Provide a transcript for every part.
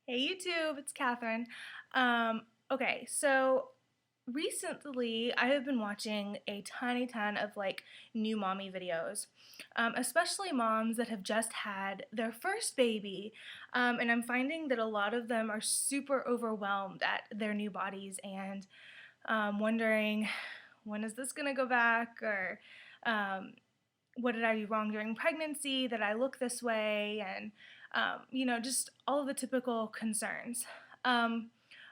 Hey YouTube, it's Catherine. Okay, so recently I have been watching a tiny ton of new mommy videos, especially moms that have just had their first baby, and I'm finding that a lot of them are super overwhelmed at their new bodies and wondering when is this gonna go back or um, what did I do wrong during pregnancy that I look this way, and just all of the typical concerns. Um,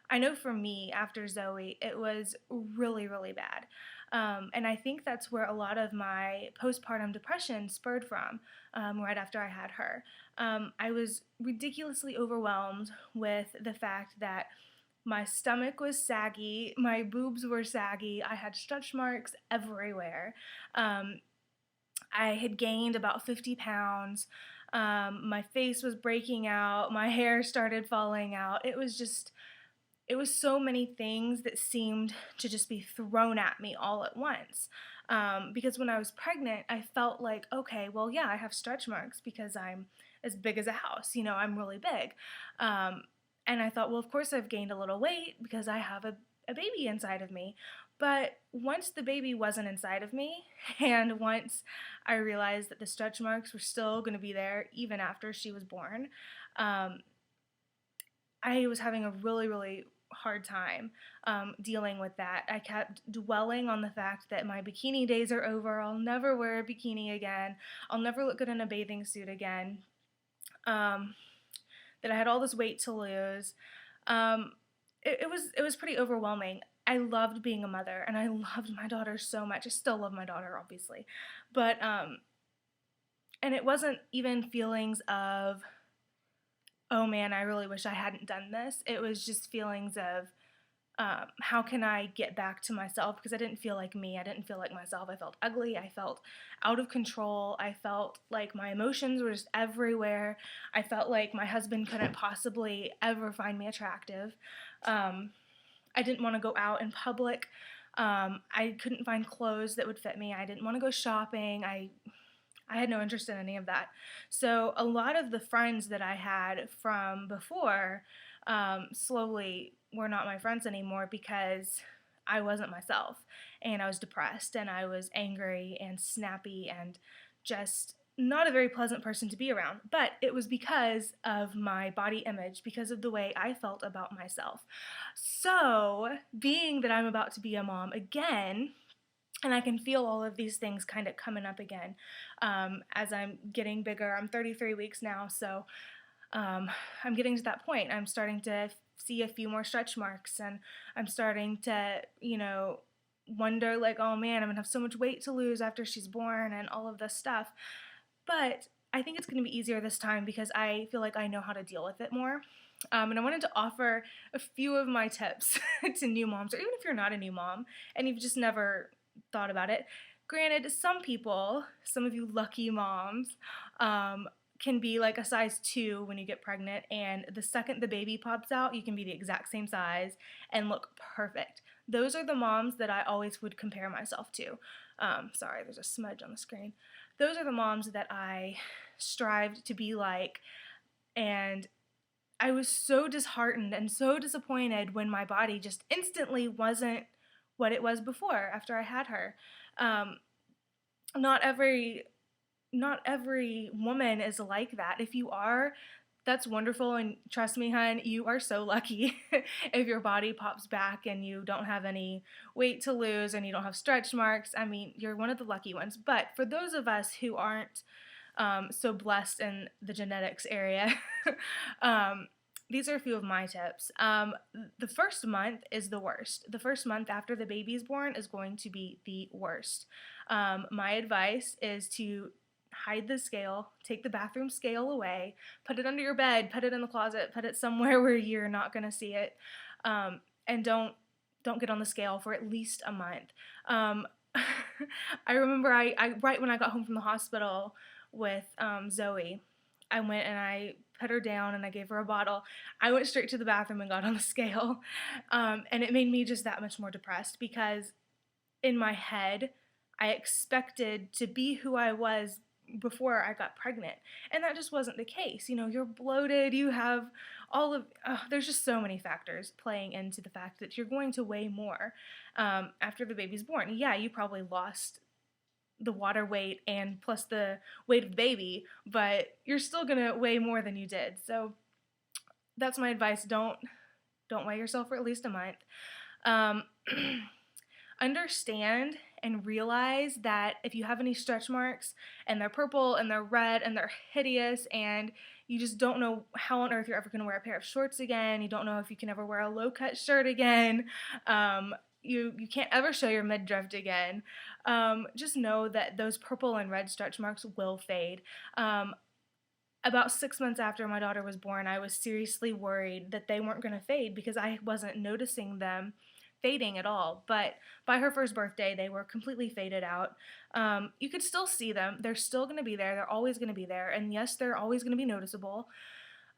I know for me, after Zoe, it was really, really bad. And I think that's where a lot of my postpartum depression spurred from right after I had her. I was ridiculously overwhelmed with the fact that my stomach was saggy, my boobs were saggy, I had stretch marks everywhere. Um, I had gained about 50 pounds. My face was breaking out. My hair started falling out. It was so many things that seemed to just be thrown at me all at once. Because when I was pregnant, I felt like, okay, well, yeah, I have stretch marks because I'm as big as a house. I'm really big. Um, and I thought, well, of course I've gained a little weight because I have a baby inside of me. But once the baby wasn't inside of me, and once I realized that the stretch marks were still going to be there even after she was born, um, I was having a really, really hard time dealing with that. I kept dwelling on the fact that my bikini days are over. I'll never wear a bikini again. I'll never look good in a bathing suit again. Um, that I had all this weight to lose. Um, it was pretty overwhelming. I loved being a mother, and I loved my daughter so much. I still love my daughter, obviously, but and it wasn't even feelings of, oh man, I really wish I hadn't done this. It was just feelings of, how can I get back to myself? Because I didn't feel like me. I didn't feel like myself. I felt ugly. I felt out of control. I felt like my emotions were just everywhere. I felt like my husband couldn't possibly ever find me attractive. Um, I didn't want to go out in public. I couldn't find clothes that would fit me. I didn't want to go shopping. I had no interest in any of that. So a lot of the friends that I had from before slowly were not my friends anymore because I wasn't myself, and I was depressed and I was angry and snappy and just not a very pleasant person to be around. But it was because of my body image, because of the way I felt about myself. So, being that I'm about to be a mom again, and I can feel all of these things kind of coming up again as I'm getting bigger. I'm 33 weeks now, so I'm getting to that point. I'm starting to see a few more stretch marks, and I'm starting to, wonder like, oh man, I'm gonna have so much weight to lose after she's born and all of this stuff. But I think it's gonna be easier this time because I feel like I know how to deal with it more. And I wanted to offer a few of my tips to new moms, or even if you're not a new mom and you've just never thought about it. Granted, some people, some of you lucky moms, um, can be like a size 2 when you get pregnant, and the second the baby pops out, you can be the exact same size and look perfect. Those are the moms that I always would compare myself to. Sorry, there's a smudge on the screen. Those are the moms that I strived to be like, and I was so disheartened and so disappointed when my body just instantly wasn't what it was before after I had her. Um, not every not every woman is like that. If you are, that's wonderful, and trust me, hun, you are so lucky if your body pops back and you don't have any weight to lose and you don't have stretch marks. I mean, you're one of the lucky ones. But for those of us who aren't so blessed in the genetics area, um, these are a few of my tips. The first month is the worst. The first month after the baby's born is going to be the worst. My advice is to hide the scale, take the bathroom scale away, put it under your bed, put it in the closet, put it somewhere where you're not going to see it, and don't get on the scale for at least a month. Um, I remember I right when I got home from the hospital with Zoe, I went and I put her down and I gave her a bottle. I went straight to the bathroom and got on the scale, and it made me just that much more depressed because in my head I expected to be who I was before I got pregnant. And that just wasn't the case. You know, you're bloated, you have there's just so many factors playing into the fact that you're going to weigh more after the baby's born. Yeah, you probably lost the water weight and plus the weight of the baby, but you're still gonna weigh more than you did. So that's my advice. Don't weigh yourself for at least a month. Um, understand and realize that if you have any stretch marks and they're purple and they're red and they're hideous and you just don't know how on earth you're ever going to wear a pair of shorts again, you don't know if you can ever wear a low-cut shirt again, you can't ever show your midriff again, just know that those purple and red stretch marks will fade. About 6 months after my daughter was born, I was seriously worried that they weren't going to fade because I wasn't noticing them fading at all. But by her first birthday, they were completely faded out. You could still see them. They're still going to be there. They're always going to be there. And yes, they're always going to be noticeable.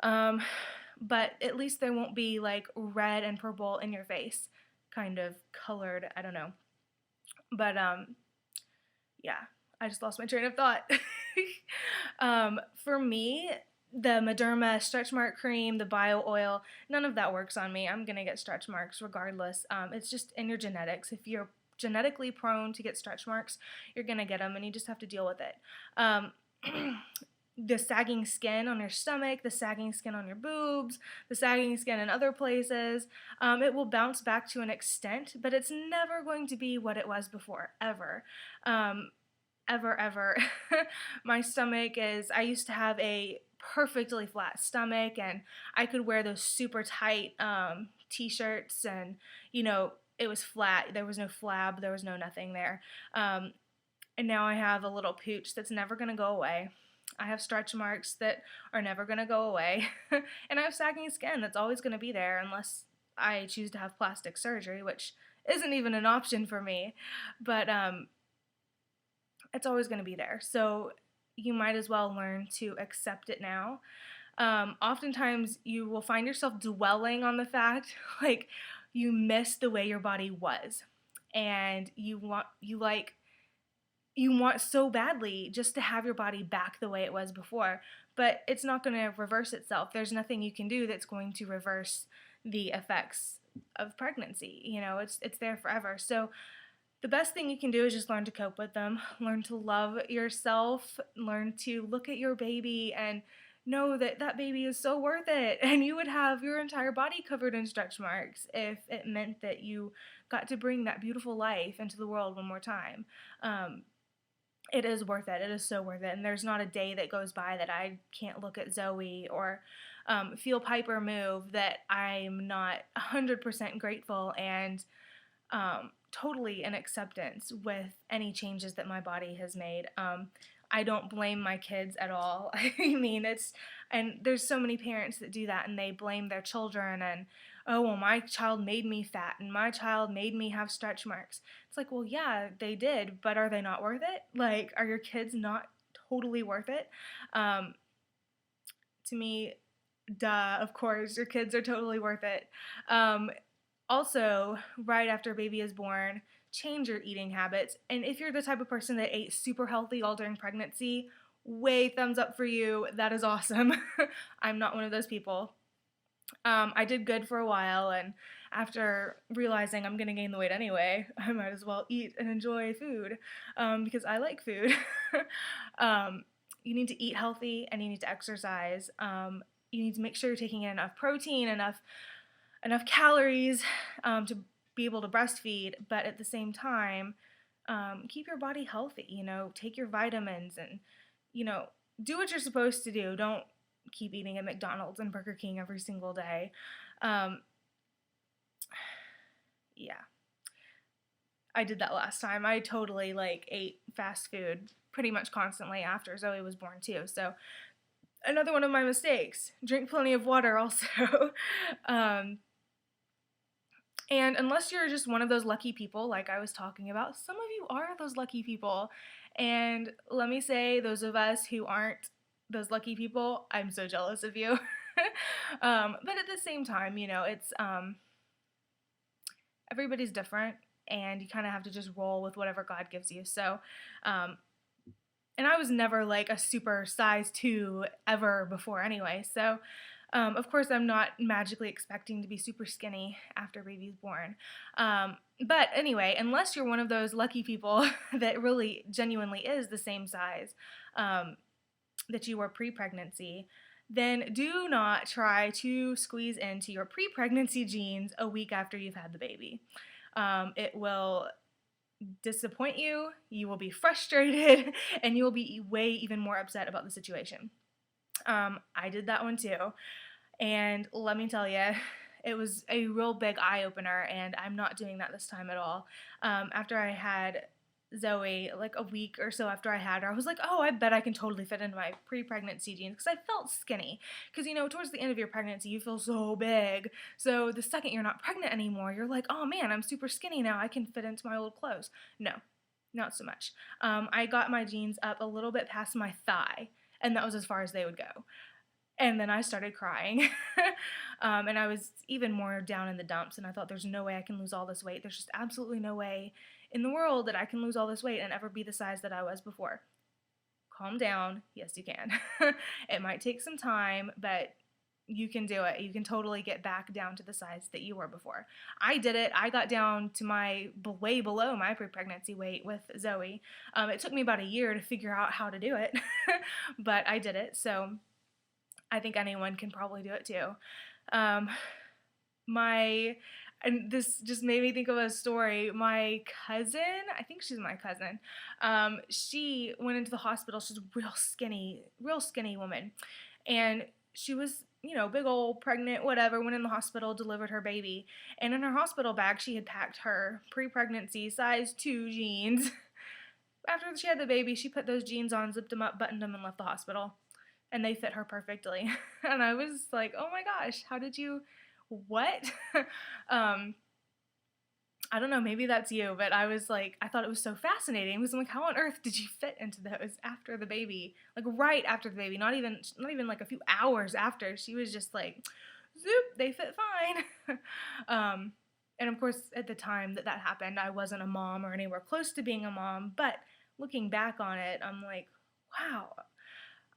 But at least there won't be like red and purple in your face, kind of colored. I don't know. But yeah, I just lost my train of thought. For me, the Mederma stretch mark cream, the bio oil, none of that works on me. I'm gonna get stretch marks regardless. It's just in your genetics. If you're genetically prone to get stretch marks, you're gonna get them, and you just have to deal with it. The sagging skin on your stomach, the sagging skin on your boobs, the sagging skin in other places, it will bounce back to an extent, but it's never going to be what it was before, ever. Ever. My stomach I used to have a perfectly flat stomach, and I could wear those super tight t-shirts, and you know, it was flat. There was no flab, there was no nothing there. And now I have a little pooch that's never gonna go away. I have stretch marks that are never gonna go away. And I have sagging skin that's always gonna be there unless I choose to have plastic surgery, which isn't even an option for me. But it's always going to be there. So you might as well learn to accept it now. Oftentimes you will find yourself dwelling on the fact like you miss the way your body was, and you want so badly just to have your body back the way it was before, but it's not going to reverse itself. There's nothing you can do that's going to reverse the effects of pregnancy. You know, it's there forever. So the best thing you can do is just learn to cope with them, learn to love yourself, learn to look at your baby and know that that baby is so worth it. And you would have your entire body covered in stretch marks if it meant that you got to bring that beautiful life into the world one more time. It is worth it. It is so worth it. And there's not a day that goes by that I can't look at Zoe or feel Piper move that I'm not 100% grateful and totally in acceptance with any changes that my body has made. I don't blame my kids at all. I mean, and there's so many parents that do that and they blame their children and, oh, well, my child made me fat and my child made me have stretch marks. It's like, well, yeah, they did, but are they not worth it? Like, are your kids not totally worth it? To me, duh, of course, your kids are totally worth it. Also, right after a baby is born, change your eating habits. And if you're the type of person that ate super healthy all during pregnancy, way thumbs up for you. That is awesome. I'm not one of those people. I did good for a while, and after realizing I'm going to gain the weight anyway, I might as well eat and enjoy food because I like food. You need to eat healthy and you need to exercise. You need to make sure you're taking in enough protein, enough calories to be able to breastfeed, but at the same time, keep your body healthy. You know, take your vitamins and, you know, do what you're supposed to do. Don't keep eating at McDonald's and Burger King every single day. Yeah. I did that last time. I totally ate fast food pretty much constantly after Zoe was born too. So another one of my mistakes. Drink plenty of water also. And unless you're just one of those lucky people like I was talking about, some of you are those lucky people. And let me say, those of us who aren't those lucky people, I'm so jealous of you. But at the same time, you know, it's everybody's different and you kind of have to just roll with whatever God gives you. So And I was never like a super size 2 ever before anyway. So, of course, I'm not magically expecting to be super skinny after baby's born. But anyway, unless you're one of those lucky people that really genuinely is the same size um, that you were pre pregnancy, then do not try to squeeze into your pre pregnancy jeans a week after you've had the baby. It will disappoint you, you will be frustrated, and you will be way even more upset about the situation. I did that one too, and let me tell you, it was a real big eye opener, and I'm not doing that this time at all. After I had Zoe, like a week or so after I had her, I was like, oh, I bet I can totally fit into my pre-pregnancy jeans because I felt skinny. Because, you know, towards the end of your pregnancy, you feel so big. So the second you're not pregnant anymore, you're like, oh man, I'm super skinny now. I can fit into my old clothes. No, not so much. I got my jeans up a little bit past my thigh, and that was as far as they would go. And then I started crying. And I was even more down in the dumps. And I thought, there's no way I can lose all this weight. There's just absolutely no way in the world that I can lose all this weight and ever be the size that I was before. Calm down. Yes, you can. It might take some time, but you can do it. You can totally get back down to the size that you were before. I did it. I got down to my way below my pre-pregnancy weight with Zoe. It took me about a year to figure out how to do it, but I did it. So I think anyone can probably do it too. Um, and this just made me think of a story. My cousin, I think she's my cousin, she went into the hospital. She's a real skinny woman. And she was, you know, big old pregnant, whatever, went in the hospital, delivered her baby. And in her hospital bag, she had packed her pre-pregnancy size 2 jeans. After she had the baby, she put those jeans on, zipped them up, buttoned them, and left the hospital. And they fit her perfectly. And I was like, oh my gosh, how did you, what? I don't know, maybe that's you, but I was like, I thought it was so fascinating because I'm like, how on earth did you fit into those after the baby? Like right after the baby, not even like a few hours after. She was just like, zoop, they fit fine. And of course, at the time that happened, I wasn't a mom or anywhere close to being a mom, but looking back on it, I'm like, wow,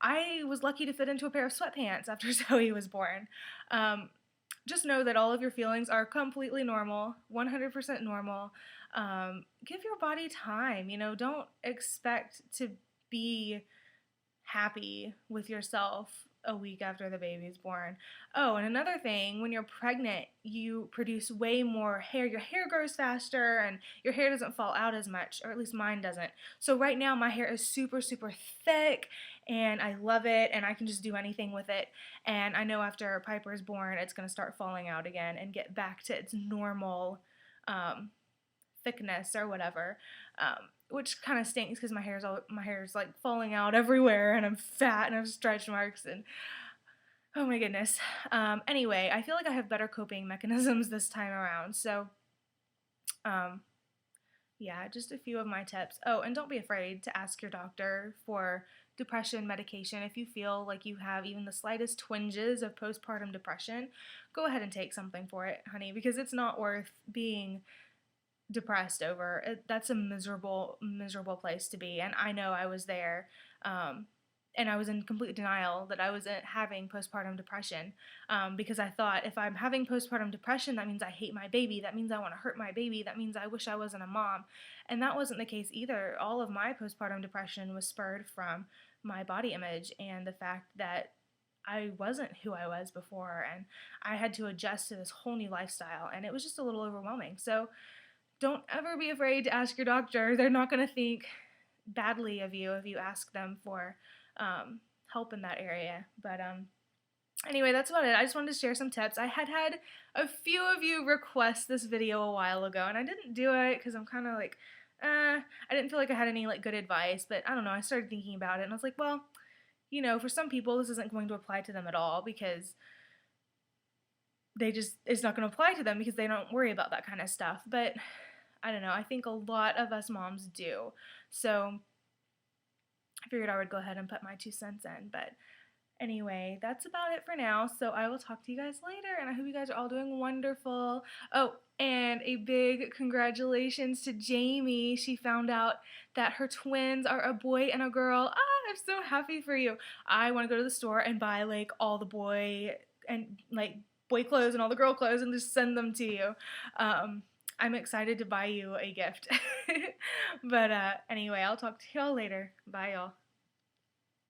I was lucky to fit into a pair of sweatpants after Zoe was born. Just know that all of your feelings are completely normal, 100% normal. Give your body time. You know, don't expect to be happy with yourself a week after the baby's born. Oh, and another thing, when you're pregnant, you produce way more hair. Your hair grows faster and your hair doesn't fall out as much, or at least mine doesn't. So right now my hair is super, super thick and I love it and I can just do anything with it. And I know after Piper is born, it's going to start falling out again and get back to its normal thickness or whatever. Which kind of stinks because my hair's like falling out everywhere and I'm fat and I have stretch marks and oh my goodness. Anyway, I feel like I have better coping mechanisms this time around. So, yeah, just a few of my tips. Oh, and don't be afraid to ask your doctor for depression medication. If you feel like you have even the slightest twinges of postpartum depression, go ahead and take something for it, honey, because it's not worth being depressed over. That's a miserable place to be, and I know I was there, and I was in complete denial that I was having postpartum depression, because I thought if I'm having postpartum depression, that means I hate my baby, that means I want to hurt my baby, that means I wish I wasn't a mom, and that wasn't the case either. All of my postpartum depression was spurred from my body image and the fact that I wasn't who I was before, and I had to adjust to this whole new lifestyle, and it was just a little overwhelming. So don't ever be afraid to ask your doctor. They're not going to think badly of you if you ask them for help in that area. But anyway, that's about it. I just wanted to share some tips. I had a few of you request this video a while ago, and I didn't do it because I'm kind of like, I didn't feel like I had any like good advice. But I don't know. I started thinking about it, and I was like, well, you know, for some people, this isn't going to apply to them at all because it's not going to apply to them because they don't worry about that kind of stuff. But I don't know, I think a lot of us moms do. So I figured I would go ahead and put my 2 cents in. But Anyway, that's about it for now. So I will talk to you guys later, and I hope you guys are all doing wonderful. Oh, and a big congratulations to Jamie. She found out that her twins are a boy and a girl. Ah, I'm so happy for you. I want to go to the store and buy like all the boy clothes and all the girl clothes and just send them to you. I'm excited to buy you a gift. But anyway, I'll talk to y'all later. Bye, y'all.